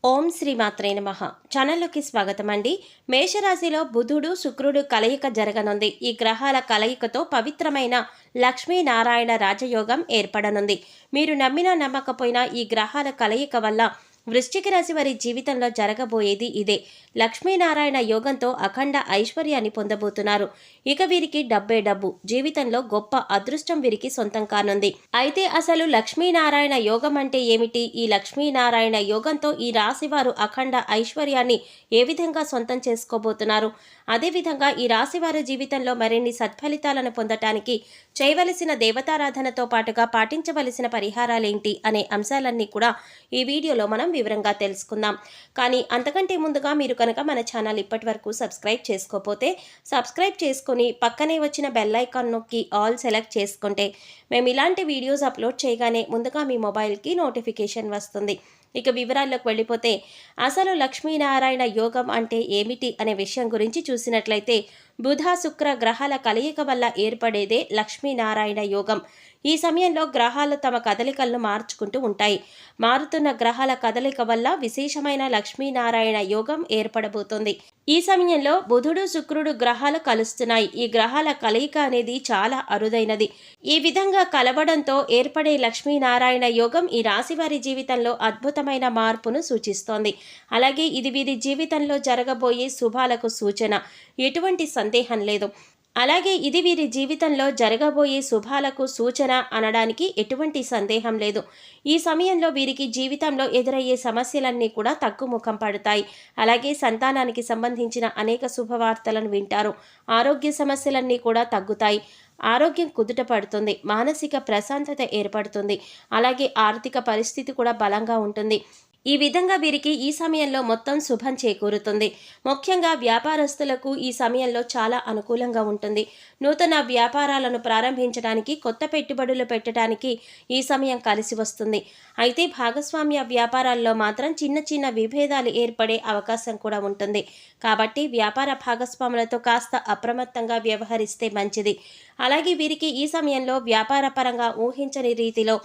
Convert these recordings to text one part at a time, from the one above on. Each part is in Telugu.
ఓం శ్రీ మాత్రే నమః. ఛానల్లోకి స్వాగతం అండి. మేషరాశిలో బుధుడు శుక్రుడు కలయిక జరగనుంది. ఈ గ్రహాల కలయికతో పవిత్రమైన లక్ష్మీనారాయణ రాజయోగం ఏర్పడనుంది. మీరు నమ్మినా నమ్మకపోయినా ఈ గ్రహాల కలయిక వల్ల వృశ్చిక రాశి వారి జీవితంలో జరగబోయేది ఇదే. లక్ష్మీనారాయణ యోగంతో అఖండ ఐశ్వర్యాన్ని పొందబోతున్నారు. ఇక వీరికి డబ్బే డబ్బు. జీవితంలో గొప్ప అదృష్టం వీరికి సొంతం కానుంది. అయితే అసలు లక్ష్మీనారాయణ యోగం అంటే ఏమిటి? ఈ లక్ష్మీనారాయణ యోగంతో ఈ రాశి వారు అఖండ ఐశ్వర్యాన్ని ఏ విధంగా సొంతం చేసుకోబోతున్నారు? అదేవిధంగా ఈ రాశి వారి జీవితంలో మరిన్ని సత్ఫలితాలను పొందటానికి చేయవలసిన దేవతారాధనతో పాటుగా పాటించవలసిన పరిహారాలేంటి అనే అంశాలన్నీ కూడా ఈ వీడియోలో మనం వివరంగా తెలుసుకుందాం. కానీ అంతకంటే ముందుగా మీరు కనుక మన ఛానల్ ఇప్పటి వరకు సబ్స్క్రైబ్ చేసుకోకపోతే సబ్స్క్రైబ్ చేసుకొని పక్కనే వచ్చిన బెల్ ఐకాన్ నొక్కి ఆల్ సెలెక్ట్ చేసుకుంటే మేము ఇలాంటి వీడియోస్ అప్లోడ్ చేయగానే ముందుగా మీ మొబైల్కి నోటిఫికేషన్ వస్తుంది. ఇక వివరాల్లోకి వెళ్ళిపోతే అసలు లక్ష్మీనారాయణ యోగం అంటే ఏమిటి అనే విషయం గురించి చూసినట్లయితే బుధ శుక్ర గ్రహాల కలయిక వల్ల ఏర్పడేదే లక్ష్మీనారాయణ యోగం. ఈ సమయంలో గ్రహాలు తమ కదలికలను మార్చుకుంటూ ఉంటాయి. మారుతున్న గ్రహాల కదలిక వల్ల విశేషమైన లక్ష్మీనారాయణ యోగం ఏర్పడబోతోంది. ఈ సమయంలో బుధుడు శుక్రుడు గ్రహాలు కలుస్తున్నాయి. ఈ గ్రహాల కలయిక అనేది చాలా అరుదైనది. ఈ విధంగా కలవడంతో ఏర్పడే లక్ష్మీనారాయణ యోగం ఈ రాశివారి జీవితంలో అద్భుతమైన మార్పును సూచిస్తోంది. అలాగే ఇది వీరి జీవితంలో జరగబోయే శుభాలకు సూచన, ఎటువంటి సందేహం లేదు. అలాగే ఇది వీరి జీవితంలో జరగబోయే శుభాలకు సూచన అనడానికి ఎటువంటి సందేహం లేదు. ఈ సమయంలో వీరికి జీవితంలో ఎదురయ్యే సమస్యలన్నీ కూడా తగ్గుముఖం పడతాయి. అలాగే సంతానానికి సంబంధించిన అనేక శుభవార్తలను వింటారు. ఆరోగ్య సమస్యలన్నీ కూడా తగ్గుతాయి. ఆరోగ్యం కుదుట పడుతుంది. మానసిక ప్రశాంతత ఏర్పడుతుంది. అలాగే ఆర్థిక పరిస్థితి కూడా బలంగా ఉంటుంది. ఈ విధంగా వీరికి ఈ సమయంలో మొత్తం శుభం చేకూరుతుంది. ముఖ్యంగా వ్యాపారస్తులకు ఈ సమయంలో చాలా అనుకూలంగా ఉంటుంది. నూతన వ్యాపారాలను ప్రారంభించడానికి, కొత్త పెట్టుబడులు పెట్టడానికి ఈ సమయం కలిసి వస్తుంది. అయితే భాగస్వామ్య వ్యాపారాల్లో మాత్రం చిన్న చిన్న విభేదాలు ఏర్పడే అవకాశం కూడా ఉంటుంది. కాబట్టి వ్యాపార భాగస్వాములతో కాస్త అప్రమత్తంగా వ్యవహరిస్తే మంచిది. అలాగే వీరికి ఈ సమయంలో వ్యాపార పరంగా ఊహించని రీతిలో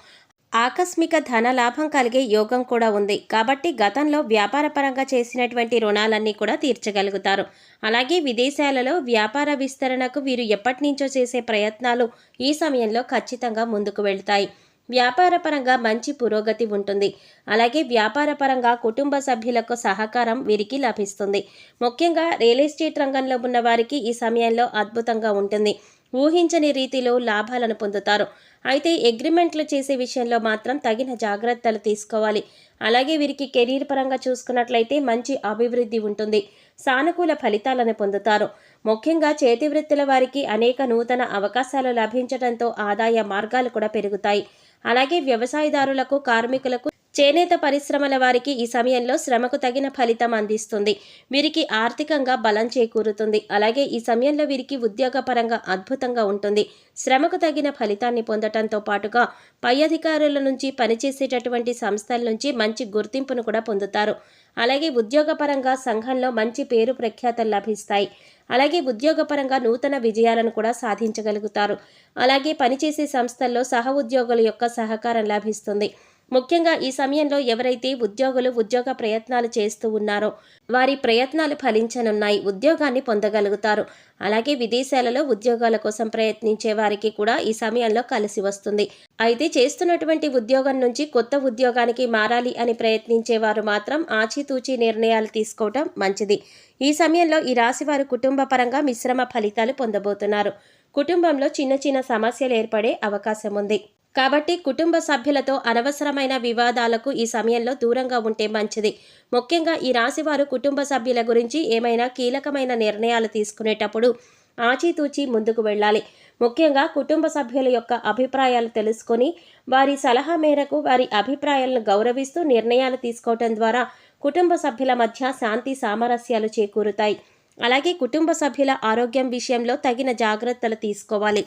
ఆకస్మిక ధన లాభం కలిగే యోగం కూడా ఉంది. కాబట్టి గతంలో వ్యాపారపరంగా చేసినటువంటి రుణాలన్నీ కూడా తీర్చగలుగుతారు. అలాగే విదేశాలలో వ్యాపార విస్తరణకు వీరు ఎప్పటి నుంచో చేసే ప్రయత్నాలు ఈ సమయంలో ఖచ్చితంగా ముందుకు వెళ్తాయి. వ్యాపారపరంగా మంచి పురోగతి ఉంటుంది. అలాగే వ్యాపారపరంగా కుటుంబ సభ్యులకు సహకారం వీరికి లభిస్తుంది. ముఖ్యంగా రియల్ ఎస్టేట్ రంగంలో ఉన్న వారికి ఈ సమయంలో అద్భుతంగా ఉంటుంది. ఊహించని రీతిలో లాభాలను పొందుతారు. అయితే అగ్రిమెంట్లు చేసే విషయంలో మాత్రం తగిన జాగ్రత్తలు తీసుకోవాలి. అలాగే వీరికి కెరీర్ పరంగా చూసుకున్నట్లయితే మంచి అభివృద్ధి ఉంటుంది. సానుకూల ఫలితాలను పొందుతారు. ముఖ్యంగా చేతి వృత్తుల వారికి అనేక నూతన అవకాశాలు లభించడంతో ఆదాయ మార్గాలు కూడా పెరుగుతాయి. అలాగే వ్యవసాయదారులకు, కార్మికులకు, చేనేత పరిశ్రమల వారికి ఈ సమయంలో శ్రమకు తగిన ఫలితం అందిస్తుంది. వీరికి ఆర్థికంగా బలం చేకూరుతుంది. అలాగే ఈ సమయంలో వీరికి ఉద్యోగపరంగా అద్భుతంగా ఉంటుంది. శ్రమకు తగిన ఫలితాన్ని పొందటంతో పాటుగా పై అధికారుల నుంచి, పనిచేసేటటువంటి సంస్థల నుంచి మంచి గుర్తింపును కూడా పొందుతారు. అలాగే ఉద్యోగపరంగా సంఘంలో మంచి పేరు ప్రఖ్యాతలు లభిస్తాయి. అలాగే ఉద్యోగపరంగా నూతన విజయాలను కూడా సాధించగలుగుతారు. అలాగే పనిచేసే సంస్థల్లో సహ ఉద్యోగుల యొక్క సహకారం లభిస్తుంది. ముఖ్యంగా ఈ సమయంలో ఎవరైతే ఉద్యోగులు ఉద్యోగ ప్రయత్నాలు చేస్తూ ఉన్నారో వారి ప్రయత్నాలు ఫలించనున్నాయి. ఉద్యోగాన్ని పొందగలుగుతారు. అలాగే విదేశాలలో ఉద్యోగాల కోసం ప్రయత్నించే వారికి కూడా ఈ సమయంలో కలిసి వస్తుంది. అయితే చేస్తున్నటువంటి ఉద్యోగం నుంచి కొత్త ఉద్యోగానికి మారాలి అని ప్రయత్నించే వారు మాత్రం ఆచితూచి నిర్ణయాలు తీసుకోవటం మంచిది. ఈ సమయంలో ఈ రాశి వారు కుటుంబ పరంగా మిశ్రమ ఫలితాలు పొందబోతున్నారు. కుటుంబంలో చిన్న చిన్న సమస్యలు ఏర్పడే అవకాశం ఉంది. కాబట్టి కుటుంబ సభ్యులతో అనవసరమైన వివాదాలకు ఈ సమయంలో దూరంగా ఉంటే మంచిది. ముఖ్యంగా ఈ రాశివారు కుటుంబ సభ్యుల గురించి ఏమైనా కీలకమైన నిర్ణయాలు తీసుకునేటప్పుడు ఆచితూచి ముందుకు వెళ్ళాలి. ముఖ్యంగా కుటుంబ సభ్యుల యొక్క అభిప్రాయాలు తెలుసుకొని వారి సలహా మేరకు వారి అభిప్రాయాలను గౌరవిస్తూ నిర్ణయాలు తీసుకోవటం ద్వారా కుటుంబ సభ్యుల మధ్య శాంతి సామరస్యాలు చేకూరుతాయి. అలాగే కుటుంబ సభ్యుల ఆరోగ్యం విషయంలో తగిన జాగ్రత్తలు తీసుకోవాలి.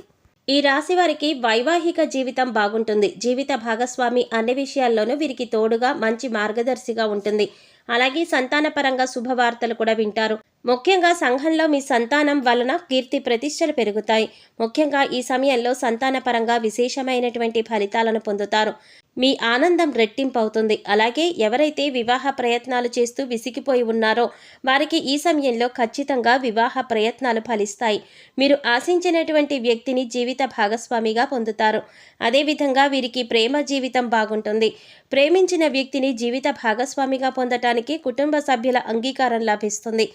ఈ రాశి వారికి వైవాహిక జీవితం బాగుంటుంది. జీవిత భాగస్వామి అన్ని విషయాల్లోనూ వీరికి తోడుగా మంచి మార్గదర్శిగా ఉంటుంది. అలాగే సంతానపరంగా శుభవార్తలు కూడా వింటారు. ముఖ్యంగా సంఘంలో మీ సంతానం వలన కీర్తి ప్రతిష్టలు పెరుగుతాయి. ముఖ్యంగా ఈ సమయంలో సంతానపరంగా విశేషమైనటువంటి ఫలితాలను పొందుతారు. మీ ఆనందం రెట్టింపవుతుంది. అలాగే ఎవరైతే వివాహ ప్రయత్నాలు చేస్తూ విసిగిపోయి ఉన్నారో వారికి ఈ సమయంలో ఖచ్చితంగా వివాహ ప్రయత్నాలు ఫలిస్తాయి. మీరు ఆశించినటువంటి వ్యక్తిని జీవిత భాగస్వామిగా పొందుతారు. అదేవిధంగా వీరికి ప్రేమ జీవితం బాగుంటుంది. ప్రేమించిన వ్యక్తిని జీవిత భాగస్వామిగా పొందటానికి కుటుంబ సభ్యుల అంగీకారం లభిస్తుంది.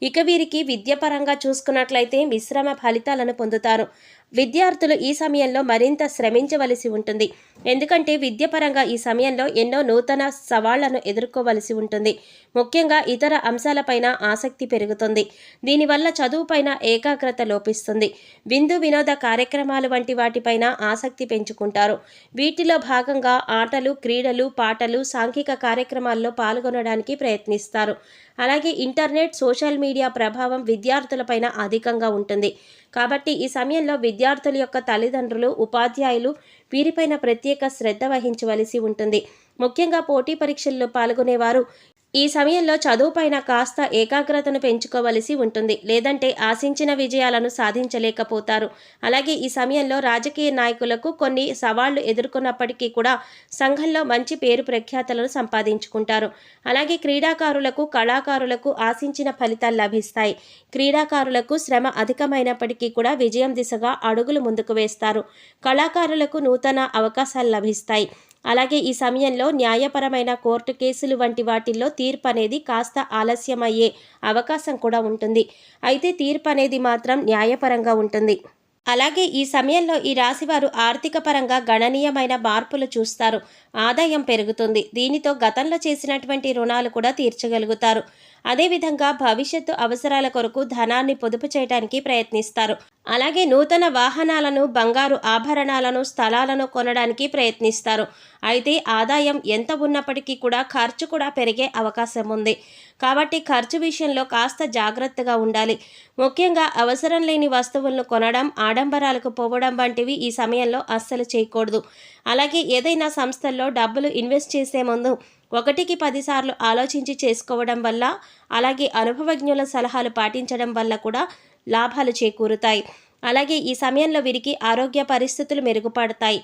ఇక వీరికి విద్యాపరంగా చూసుకున్నట్లయితే మిశ్రమ ఫలితాలను పొందుతారు. విద్యార్థులు ఈ సమయంలో మరింత శ్రమించవలసి ఉంటుంది. ఎందుకంటే విద్యపరంగా ఈ సమయంలో ఎన్నో నూతన సవాళ్లను ఎదుర్కోవలసి ఉంటుంది. ముఖ్యంగా ఇతర అంశాలపైన ఆసక్తి పెరుగుతుంది. దీనివల్ల చదువుపైన ఏకాగ్రత లోపిస్తుంది. విందు వినోద కార్యక్రమాలు వంటి వాటిపైన ఆసక్తి పెంచుకుంటారు. వీటిలో భాగంగా ఆటలు, క్రీడలు, పాటలు, సాంఘిక కార్యక్రమాల్లో పాల్గొనడానికి ప్రయత్నిస్తారు. అలాగే ఇంటర్నెట్, సోషల్ మీడియా ప్రభావం విద్యార్థులపైన అధికంగా ఉంటుంది. కాబట్టి ఈ సమయంలో విద్యార్థుల యొక్క తల్లిదండ్రులు, ఉపాధ్యాయులు వీరిపైన ప్రత్యేక శ్రద్ధ వహించవలసి ఉంటుంది. ముఖ్యంగా పోటీ పరీక్షల్లో పాల్గొనేవారు ఈ సమయంలో చదువుపైన కాస్త ఏకాగ్రతను పెంచుకోవలసి ఉంటుంది. లేదంటే ఆశించిన విజయాలను సాధించలేకపోతారు. అలాగే ఈ సమయంలో రాజకీయ నాయకులకు కొన్ని సవాళ్లు ఎదుర్కొన్నప్పటికీ కూడా సంఘంలో మంచి పేరు ప్రఖ్యాతలను సంపాదించుకుంటారు. అలాగే క్రీడాకారులకు, కళాకారులకు ఆశించిన ఫలితాలు లభిస్తాయి. క్రీడాకారులకు శ్రమ అధికమైనప్పటికీ కూడా విజయం దిశగా అడుగులు ముందుకు వేస్తారు. కళాకారులకు నూతన అవకాశాలు లభిస్తాయి. అలాగే ఈ సమయంలో న్యాయపరమైన కోర్టు కేసులు వంటి వాటిల్లో తీర్పు అనేది కాస్త ఆలస్యమయ్యే అవకాశం కూడా ఉంటుంది. అయితే తీర్పు అనేది మాత్రం న్యాయపరంగా ఉంటుంది. అలాగే ఈ సమయంలో ఈ రాశివారు ఆర్థిక పరంగా గణనీయమైన మార్పులు చూస్తారు. ఆదాయం పెరుగుతుంది. దీనితో గతంలో చేసినటువంటి రుణాలు కూడా తీర్చగలుగుతారు. అదేవిధంగా భవిష్యత్తు అవసరాల కొరకు ధనాన్ని పొదుపు చేయడానికి ప్రయత్నిస్తారు. అలాగే నూతన వాహనాలను, బంగారు ఆభరణాలను, స్థలాలను కొనడానికి ప్రయత్నిస్తారు. అయితే ఆదాయం ఎంత ఉన్నప్పటికీ కూడా ఖర్చు కూడా పెరిగే అవకాశం ఉంది. కాబట్టి ఖర్చు విషయంలో కాస్త జాగ్రత్తగా ఉండాలి. ముఖ్యంగా అవసరం లేని వస్తువులను కొనడం, ఆడంబరాలకు పోవడం వంటివి ఈ సమయంలో అస్సలు చేయకూడదు. అలాగే ఏదైనా సంస్థల్లో డబ్బులు ఇన్వెస్ట్ చేసే ముందు 1కి 10 సార్లు ఆలోచించి చేసుకోవడం వల్ల, అలాగే అనుభవజ్ఞుల సలహాలు పాటించడం వల్ల కూడా లాభాలు చేకూరుతాయి. అలాగే ఈ సమయంలో వీరికి ఆరోగ్య పరిస్థితులు మెరుగుపడతాయి.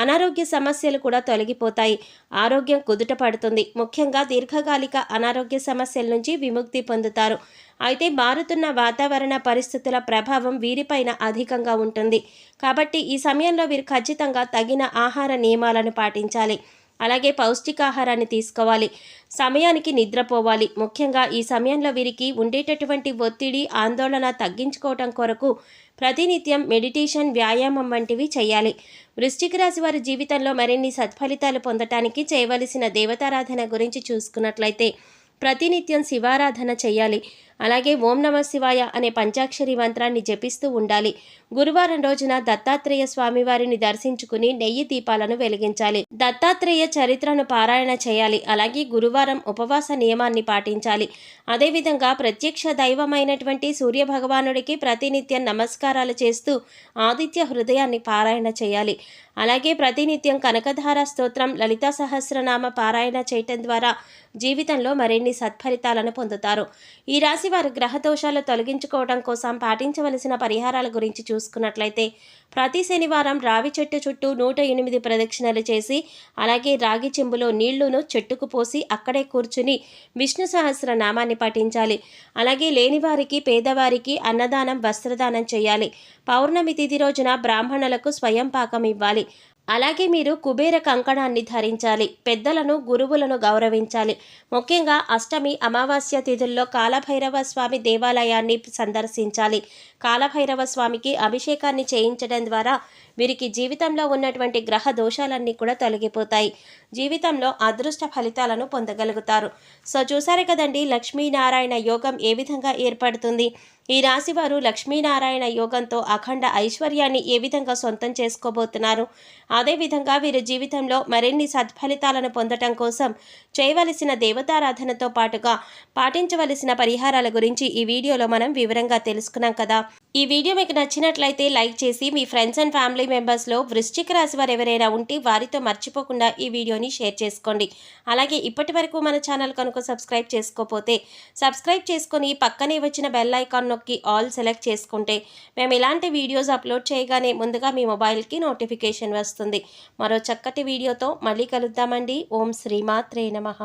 అనారోగ్య సమస్యలు కూడా తొలగిపోతాయి. ఆరోగ్యం కుదుట పడుతుంది. ముఖ్యంగా దీర్ఘకాలిక అనారోగ్య సమస్యల నుంచి విముక్తి పొందుతారు. అయితే మారుతున్న వాతావరణ పరిస్థితుల ప్రభావం వీరిపైన అధికంగా ఉంటుంది. కాబట్టి ఈ సమయంలో వీరు ఖచ్చితంగా తగిన ఆహార నియమాలను పాటించాలి. అలాగే పౌష్టికాహారాన్ని తీసుకోవాలి. సమయానికి నిద్రపోవాలి. ముఖ్యంగా ఈ సమయంలో వీరికి ఉండేటటువంటి ఒత్తిడి, ఆందోళన తగ్గించుకోవటం కొరకు ప్రతినిత్యం మెడిటేషన్, వ్యాయామం వంటివి చేయాలి. వృశ్చిక రాశి వారి జీవితంలో మరిన్ని సత్ఫలితాలు పొందటానికి చేయవలసిన దేవతారాధన గురించి చూసుకున్నట్లయితే ప్రతినిత్యం శివారాధన చేయాలి. అలాగే ఓం నమః శివాయ అనే పంచాక్షరి మంత్రాన్ని జపిస్తూ ఉండాలి. గురువారం రోజున దత్తాత్రేయ స్వామివారిని దర్శించుకుని నెయ్యి దీపాలను వెలిగించాలి. దత్తాత్రేయ చరిత్రను పారాయణ చేయాలి. అలాగే గురువారం ఉపవాస నియమాన్ని పాటించాలి. అదేవిధంగా ప్రత్యక్ష దైవమైనటువంటి సూర్యభగవానుడికి ప్రతినిత్యం నమస్కారాలు చేస్తూ ఆదిత్య హృదయాన్ని పారాయణ చేయాలి. అలాగే ప్రతినిత్యం కనకధార స్తోత్రం, లలితా సహస్రనామ పారాయణ చేయటం ద్వారా జీవితంలో మరిన్ని సత్ఫలితాలను పొందుతారు. ఈ రాశి వారు గ్రహ దోషాలు తొలగించుకోవడం కోసం పాటించవలసిన పరిహారాల గురించి చూసుకున్నట్లయితే ప్రతి శనివారం రావి చెట్టు చుట్టూ 108 ప్రదక్షిణలు చేసి, అలాగే రాగి చెంబులో నీళ్లును చెట్టుకు పోసి అక్కడే కూర్చుని విష్ణు సహస్రనామాన్ని పఠించాలి. అలాగే లేనివారికి, పేదవారికి అన్నదానం, వస్త్రదానం చేయాలి. పౌర్ణమి తిథి రోజున బ్రాహ్మణులకు స్వయం పాకం ఇవ్వాలి. అలాగే మీరు కుబేర కంకణాన్ని ధరించాలి. పెద్దలను, గురువులను గౌరవించాలి. ముఖ్యంగా అష్టమి, అమావాస్య తిథుల్లో కాలభైరవ స్వామి దేవాలయాన్ని సందర్శించాలి. కాలభైరవ స్వామికి అభిషేకాన్ని చేయించడం ద్వారా వీరికి జీవితంలో ఉన్నటువంటి గ్రహ దోషాలన్నీ కూడా తొలగిపోతాయి. జీవితంలో అదృష్ట ఫలితాలను పొందగలుగుతారు. సో చూసారు కదండి, లక్ష్మీనారాయణ యోగం ఏ విధంగా ఏర్పడుతుంది. ఈ రాశివారు లక్ష్మీనారాయణ యోగంతో అఖండ ఐశ్వర్యాన్ని ఏ విధంగా సొంతం చేసుకోబోతున్నారు. అదేవిధంగా వీరి జీవితంలో మరిన్ని సత్ఫలితాలను పొందటం కోసం చేయవలసిన దేవతారాధనతో పాటుగా పాటించవలసిన పరిహారాల గురించి ఈ వీడియోలో మనం వివరంగా తెలుసుకున్నాం కదా. ఈ వీడియో మీకు నచ్చినట్లయితే లైక్ చేసి మీ ఫ్రెండ్స్ అండ్ ఫ్యామిలీ మెంబర్స్లో వృశ్చిక రాశి వారు ఎవరైనా ఉంటే వారితో మర్చిపోకుండా ఈ వీడియోని షేర్ చేసుకోండి. అలాగే ఇప్పటి వరకు మన ఛానల్ కనుక సబ్స్క్రైబ్ చేసుకోకపోతే సబ్స్క్రైబ్ చేసుకొని పక్కనే వచ్చిన బెల్ ఐకాన్ నొక్కి ఆల్ సెలెక్ట్ చేసుకుంటే మేము ఇలాంటి వీడియోస్ అప్లోడ్ చేయగానే ముందుగా మీ మొబైల్కి నోటిఫికేషన్ వస్తుంది. మరో చక్కటి వీడియోతో మళ్ళీ కలుద్దామండి. ఓం శ్రీమాత్రే నమః.